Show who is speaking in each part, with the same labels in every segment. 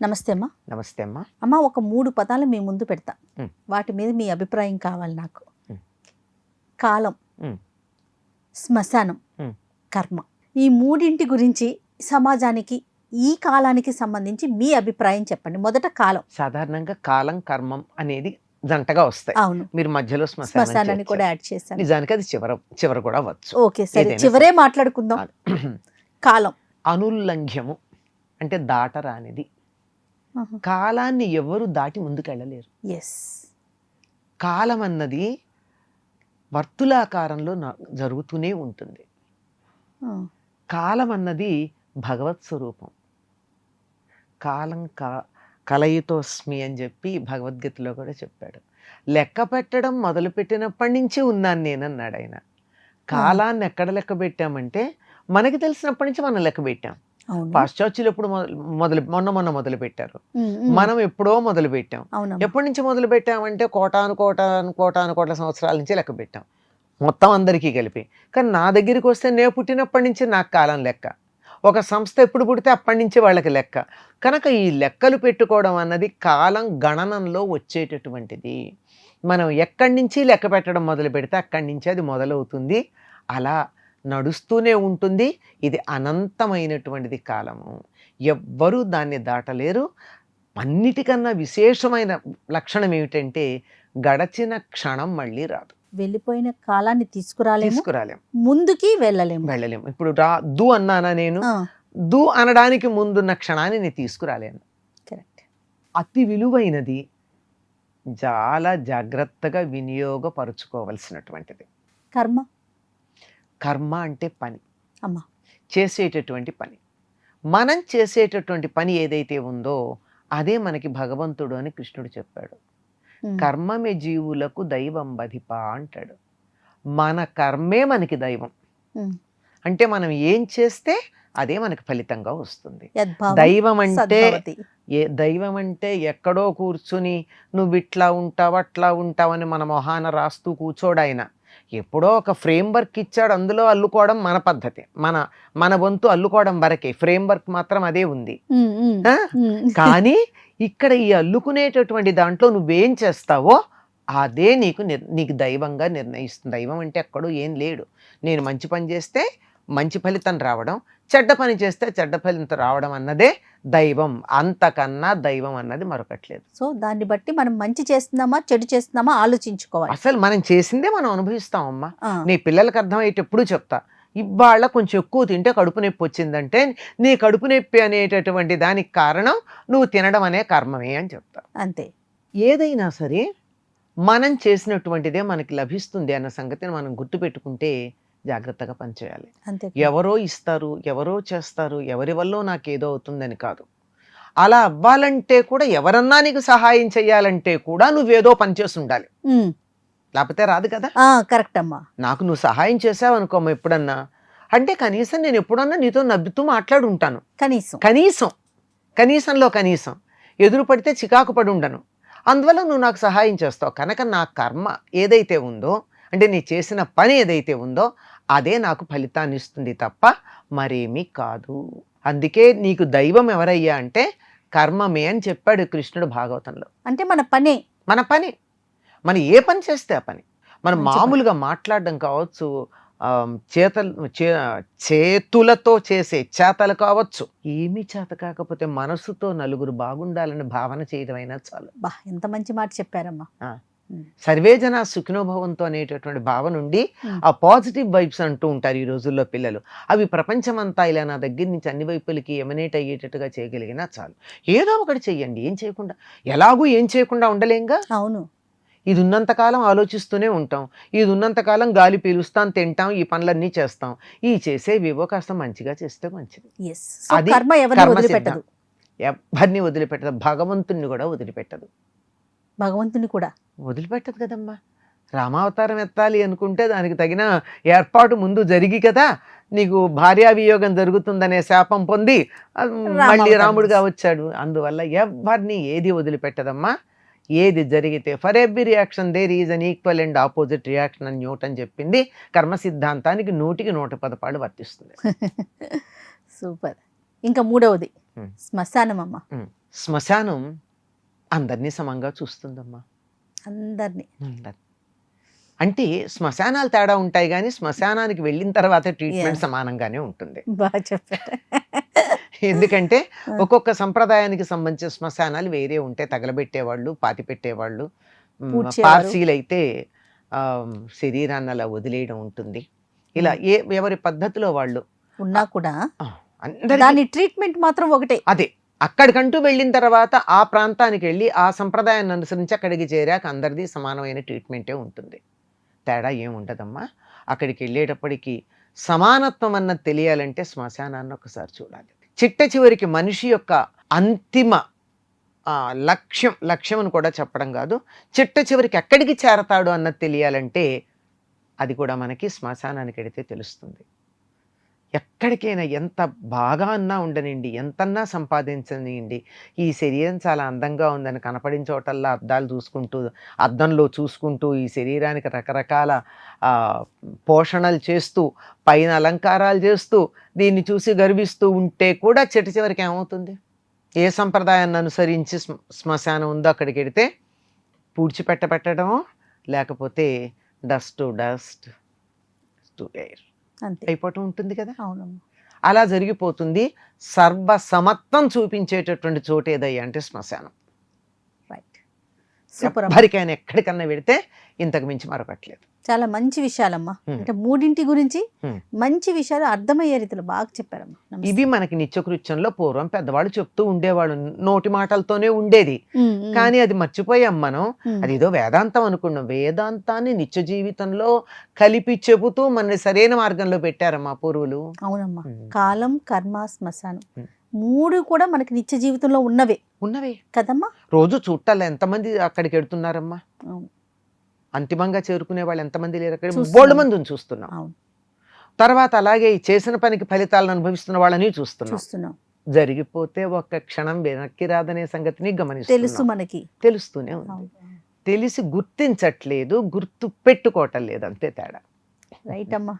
Speaker 1: నమస్తే అమ్మా.
Speaker 2: నమస్తే అమ్మా.
Speaker 1: అమ్మ, ఒక 3 పదాలు మీ ముందు పెడతా.
Speaker 2: మ్.
Speaker 1: వాటి మీద మీ అభిప్రాయం కావాలి నాకు.
Speaker 2: మ్.
Speaker 1: కాలం,
Speaker 2: మ్.
Speaker 1: శ్మశానం,
Speaker 2: మ్.
Speaker 1: కర్మ. ఈ మూడింటి గురించి సమాజానికి ఈ కాలానికి సంబంధించి మీ అభిప్రాయం చెప్పండి. మొదట కాలం.
Speaker 2: సాధారణంగా కాలం కర్మం అనేది జంటగా వస్తాయి.
Speaker 1: అవును,
Speaker 2: మీరు మధ్యలో
Speaker 1: శ్మశానాన్ని కూడా యాడ్ చేశాను.
Speaker 2: నిజానికి అది చివర కూడా వచ్చు.
Speaker 1: ఓకే, సరే, చివరే మాట్లాడుకుందాం. కాలం
Speaker 2: అనుల్లంఘ్యము అంటే దాటరానిది. కాలాన్ని ఎవరు దాటి ముందుకెళ్ళలేరు.
Speaker 1: ఎస్.
Speaker 2: కాలం అన్నది వర్తులాకారంలో జరుగుతూనే ఉంటుంది. కాలం అన్నది భగవత్ స్వరూపం. కాలం కలయితోస్మి అని చెప్పి భగవద్గీతలో కూడా చెప్పాడు. లెక్క పెట్టడం మొదలుపెట్టినప్పటి నుంచి ఉన్నాను నేనన్నాడు ఆయన. కాలాన్ని ఎక్కడ లెక్క పెట్టామంటే మనకి తెలిసినప్పటి నుంచి మనం లెక్క పెట్టాం. పాశ్చాత్యులు ఎప్పుడు మొన్న మొదలు పెట్టారు, మనం ఎప్పుడో మొదలు పెట్టాం. ఎప్పటి నుంచి మొదలు పెట్టామంటే కోటాను కోట్ల సంవత్సరాల నుంచి లెక్క పెట్టాం మొత్తం అందరికీ కలిపి. కానీ నా దగ్గరికి వస్తే నేను పుట్టినప్పటి నుంచి నాకు కాలం లెక్క. ఒక సంస్థ ఎప్పుడు పుడితే అప్పటి నుంచి వాళ్ళకి లెక్క. కనుక ఈ లెక్కలు పెట్టుకోవడం అన్నది కాలం గణనంలో వచ్చేటటువంటిది. మనం ఎక్కడి నుంచి లెక్క పెట్టడం మొదలు పెడితే అక్కడి నుంచి అది మొదలవుతుంది. అలా నడుస్తూనే ఉంటుంది. ఇది అనంతమైనటువంటిది కాలము. ఎవ్వరూ దాన్ని దాటలేరు. అన్నిటికన్నా విశేషమైన లక్షణం ఏమిటంటే గడచిన క్షణం మళ్ళీ రాదు.
Speaker 1: వెళ్ళిపోయిన కాలాన్ని తీసుకురాలేం, ముందుకి వెళ్ళలేం.
Speaker 2: ఇప్పుడు దు అన్నానా నేను, దు అనడానికి ముందున్న క్షణాన్ని నేను తీసుకురాలేను.
Speaker 1: కరెక్ట్.
Speaker 2: అతి విలువైనది, చాలా జాగ్రత్తగా వినియోగపరుచుకోవలసినటువంటిది
Speaker 1: కర్మ.
Speaker 2: కర్మ అంటే పని,
Speaker 1: అమ్మా,
Speaker 2: చేసేటటువంటి పని. మనం చేసేటటువంటి పని ఏదైతే ఉందో అదే మనకి భగవంతుడు అని కృష్ణుడు చెప్పాడు. కర్మమే జీవులకు దైవం బధిప అంటాడు. మన కర్మే మనకి దైవం. అంటే మనం ఏం చేస్తే అదే మనకి ఫలితంగా వస్తుంది. దైవం అంటే ఎక్కడో కూర్చుని నువ్వు ఇట్లా ఉంటావు అట్లా ఉంటావని మన మొహాన రాస్తూ కూర్చోడాయన. ఎప్పుడో ఒక ఫ్రేమ్ వర్క్ ఇచ్చాడు, అందులో అల్లుకోవడం మన పద్ధతి, మన వంతు అల్లుకోవడం వరకే. ఫ్రేమ్ వర్క్ మాత్రం అదే ఉంది. కానీ ఇక్కడ ఈ అల్లుకునేటటువంటి దాంట్లో నువ్వేం చేస్తావో అదే నీకు దైవంగా నిర్ణయిస్తుంది. దైవం అంటే ఎక్కడో ఏం లేడు. నేను మంచి పని చేస్తే మంచి ఫలితం రావడం, చెడ్డ పని చేస్తే చెడ్డ ఫలితం రావడం అన్నదే దైవం. అంతకన్నా దైవం అన్నది మరొకట్లేదు.
Speaker 1: సో దాన్ని బట్టి మనం మంచి చేస్తున్నామా చెడు చేస్తున్నామా ఆలోచించుకోవాలి.
Speaker 2: అసలు మనం చేసిందే మనం అనుభవిస్తామమ్మా. నీ పిల్లలకి అర్థమయ్యేటప్పుడు చెప్తా, ఇవాళ కొంచెం ఎక్కువ తింటే కడుపు నొప్పి వచ్చిందంటే నీ కడుపు నొప్పి అనేటటువంటి దానికి కారణం నువ్వు తినడం అనే కర్మమే అని చెప్తా.
Speaker 1: అంతే.
Speaker 2: ఏదైనా సరే మనం చేసినటువంటిదే మనకి లభిస్తుంది అన్న సంగతిని మనం గుర్తుపెట్టుకుంటే జాగ్రత్తగా పనిచేయాలి. ఎవరో ఇస్తారు, ఎవరో చేస్తారు, ఎవరి వల్ల నాకేదో అవుతుందని కాదు. అలా అవ్వాలంటే కూడా, ఎవరన్నా నీకు సహాయం చెయ్యాలంటే కూడా నువ్వేదో పనిచేసి ఉండాలి, లేకపోతే రాదు కదా.
Speaker 1: కరెక్ట్ అమ్మా.
Speaker 2: నాకు నువ్వు సహాయం చేసావు అనుకోమ్మా ఎప్పుడన్నా, అంటే కనీసం నేను ఎప్పుడన్నా నీతో నవ్వుతూ మాట్లాడు ఉంటాను. కనీసంలో కనీసం ఎదురు పడితే చికాకు పడి ఉండను. అందువల్ల నువ్వు నాకు సహాయం చేస్తావు. కనుక నా కర్మ ఏదైతే ఉందో, అంటే నీ చేసిన పని ఏదైతే ఉందో అదే నాకు ఫలితాన్ని ఇస్తుంది తప్ప మరేమీ కాదు. అందుకే నీకు దైవం ఎవరయ్యా అంటే కర్మమే అని చెప్పాడు కృష్ణుడు భాగవతంలో.
Speaker 1: అంటే మన పని
Speaker 2: మనం ఏ పని చేస్తే ఆ పని. మనం మామూలుగా మాట్లాడడం కావచ్చు, చేతులతో చేసే చేతలు కావచ్చు, ఏమీ చేత కాకపోతే మనసుతో నలుగురు బాగుండాలని భావన చేయడమైనా చాలు.
Speaker 1: ఎంత మంచి మాట చెప్పారమ్మా.
Speaker 2: సర్వే జన సుఖినోభవంతో అనేటటువంటి భావన నుండి ఆ పాజిటివ్ వైబ్స్ అంటూ ఉంటారు ఈ రోజుల్లో పిల్లలు. అవి ప్రపంచమంతా ఇలా నా దగ్గర నుంచి అన్ని వైపులకి ఎమనేట్ అయ్యేటట్టుగా చేయగలిగినా చాలు. ఏదో ఒకటి చెయ్యండి. ఎలాగూ ఏం చేయకుండా ఉండలేంగా.
Speaker 1: అవును.
Speaker 2: ఇది ఉన్నంతకాలం ఆలోచిస్తూనే ఉంటాం, ఇది ఉన్నంతకాలం గాలి పీలుస్తాం, తింటాం, ఈ పనులన్నీ చేస్తాం. ఈ చేసేవివో కాస్త మంచిగా చేస్తే మంచిది.
Speaker 1: అది
Speaker 2: ఎవరిని వదిలిపెట్టదు, భగవంతుణ్ణి కూడా వదిలిపెట్టదు.
Speaker 1: భగవంతుని కూడా
Speaker 2: వదిలిపెట్టదు కదమ్మా. రామావతారం ఎత్తాలి అనుకుంటే దానికి తగిన ఏర్పాటు ముందు జరిగి కదా నీకు భార్యావియోగం జరుగుతుందనే శాపం పొంది మళ్ళీ రాముడుగా వచ్చాడు. అందువల్ల ఎవరిని ఏది వదిలిపెట్టదమ్మా. ఏది జరిగితే for every reaction there is an equal and opposite reaction అని న్యూటన్ చెప్పింది. కర్మ సిద్ధాంతానికి 100కి 110 పాళ్ళు వర్తిస్తుంది.
Speaker 1: సూపర్. ఇంకా మూడవది శ్మశానం అమ్మ.
Speaker 2: శ్మశానం అందరినీ సమంగా చూస్తుందమ్మా.
Speaker 1: అందరినీ.
Speaker 2: అంటే శ్మశానాలు తేడా ఉంటాయి కానీ శ్మశానానికి వెళ్ళిన తర్వాత ట్రీట్మెంట్
Speaker 1: Yeah.
Speaker 2: సమానంగానే ఉంటుంది.
Speaker 1: బాగా చెప్పారు.
Speaker 2: ఎందుకంటే ఒక్కొక్క సంప్రదాయానికి సంబంధించిన శ్మశానాలు వేరే ఉంటాయి. తగలబెట్టేవాళ్ళు, పాతి పెట్టేవాళ్ళు,
Speaker 1: పూడ్చేవారు.
Speaker 2: పార్సీలు అయితే శరీరాన్ని అలా వదిలేయడం ఉంటుంది. ఇలా ఎవరి పద్ధతిలో వాళ్ళు
Speaker 1: ఉన్నా కూడా
Speaker 2: అందరికీ
Speaker 1: దాని ట్రీట్మెంట్ మాత్రం ఒకటే.
Speaker 2: అదే. అక్కడికంటూ వెళ్ళిన తర్వాత ఆ ప్రాంతానికి వెళ్ళి ఆ సంప్రదాయాన్ని అనుసరించి అక్కడికి చేరాక అందరిది సమానమైన ట్రీట్మెంటే ఉంటుంది. తేడా ఏం ఉండదమ్మా. అక్కడికి వెళ్ళేటప్పటికి సమానత్వం అన్నది తెలియాలంటే శ్మశానాన్ని ఒకసారి చూడాలి. చిట్ట చివరికి మనిషి యొక్క అంతిమ లక్ష్యం అని కూడా చెప్పడం కాదు, చిట్ట చివరికి ఎక్కడికి చేరతాడు అన్నది తెలియాలంటే అది కూడా మనకి శ్మశానానికి వెడితే తెలుస్తుంది. ఎక్కడికైనా ఎంత బాగా అన్నా ఉండనండి, ఎంతన్నా సంపాదించనియండి, ఈ శరీరం చాలా అందంగా ఉందని కనపడిన చోటల్లా అద్దంలో చూసుకుంటూ ఈ శరీరానికి రకరకాల పోషణలు చేస్తూ పైన అలంకారాలు చేస్తూ దీన్ని చూసి గర్విస్తూ ఉంటే కూడా చిట్ట చివరికి ఏమవుతుంది? ఏ సంప్రదాయాన్ని అనుసరించి శ్మశానం ఉందో అక్కడికి వెడితే పూడ్చిపెట్టడమో లేకపోతే dust to dust to air
Speaker 1: అంతే
Speaker 2: అయిపోవటం ఉంటుంది కదా.
Speaker 1: అవునమ్మా.
Speaker 2: అలా జరిగిపోతుంది. సర్వసమత్వం చూపించేటటువంటి చోటు ఏదయ్యా అంటే శ్మశానం.
Speaker 1: రైట్. సూపర్ అమ్మా.
Speaker 2: ఎవరికైనా ఎక్కడికన్నా వెడితే ఇంతకు మించి మరొకట్లేదు.
Speaker 1: చాలా మంచి విషయాలమ్మా. అంటే మూడింటి గురించి
Speaker 2: Hmm.
Speaker 1: మంచి విషయాలు అర్థమయ్యే రీతిలో బాగా చెప్పారమ్మా. నమస్తే.
Speaker 2: ఇవి మనకి నిత్యకృత్యంలో పూర్వం పెద్దవాళ్ళు చెప్తూ ఉండేవాళ్ళు, నోటి మాటలతోనే ఉండేది. కానీ అది మర్చిపోయాం మనం. అదేదో వేదాంతం అనుకున్నాం. వేదాంతాన్ని నిత్య జీవితంలో కలిపి చెబుతూ మన సరైన మార్గంలో పెట్టారమ్మా పూర్వులు.
Speaker 1: అవునమ్మా. కాలం, కర్మ, శ్మశానం మూడు కూడా మనకి నిత్య జీవితంలో ఉన్నవే కదమ్మా.
Speaker 2: రోజు చూట్టాలి ఎంతమంది అక్కడికి వెడుతున్నారమ్మా.
Speaker 1: అవును.
Speaker 2: అంతిమంగా చేరుకునే వాళ్ళు ఎంతమంది లేరు అక్కడ?
Speaker 1: చూస్తున్నాం.
Speaker 2: బోల్డ్ మందిని చూస్తున్నాం.
Speaker 1: అవును.
Speaker 2: తర్వాత అలాగే ఈ చేసిన పనికి ఫలితాలను అనుభవిస్తున్న వాళ్ళని చూస్తున్నాం. జరిగిపోతే ఒక్క క్షణం వెనక్కి రాదనే సంగతిని
Speaker 1: తెలుసు
Speaker 2: గమనిస్తున్నాం.
Speaker 1: మనకి.
Speaker 2: తెలుస్తూనే ఉంది. తెలిసి గుర్తించట్లేదు, గుర్తు పెట్టుకోవటం లేదు, అంతే తేడా.
Speaker 1: రైట్ అమ్మా.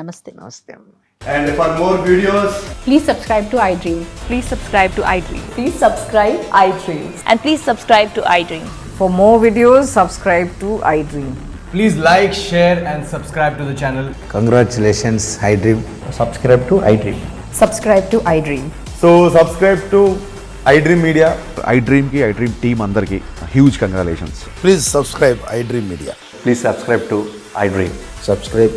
Speaker 1: నమస్తే.
Speaker 2: నమస్తే అమ్మ.
Speaker 3: And for more videos,
Speaker 4: Please subscribe to iDream.
Speaker 5: Please subscribe to iDream.
Speaker 4: Please subscribe iDream.
Speaker 5: And please subscribe to iDream.
Speaker 6: For more videos, subscribe to iDream.
Speaker 3: please like, share and subscribe to the channel.
Speaker 7: Congratulations, iDream.
Speaker 3: Subscribe to iDream.
Speaker 4: Subscribe to iDream.
Speaker 3: So subscribe to iDream Media.
Speaker 8: iDream की iDream team अंदर की huge congratulations.
Speaker 7: Please subscribe iDream Media.
Speaker 9: Please subscribe to iDream.
Speaker 7: Subscribe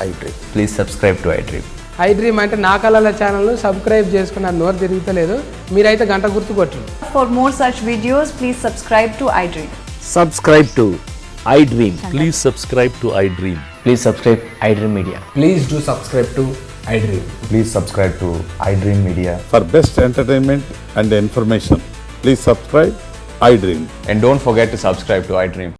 Speaker 7: iDream.
Speaker 9: Please subscribe to iDream.
Speaker 10: iDream అంటే నా కళల ఛానల్ను subscribe చేసుకున్న నోరు తిరుగుతలేదు, మీరైతే గంట గుర్తు కొట్టండి.
Speaker 5: For more such videos, please subscribe to iDream.
Speaker 7: Subscribe to iDream.
Speaker 9: Please subscribe to iDream. Please subscribe iDream Media.
Speaker 3: Please do subscribe to iDream.
Speaker 9: Please subscribe to iDream Media.
Speaker 8: For best entertainment and information, please subscribe iDream.
Speaker 9: And don't forget to subscribe to iDream.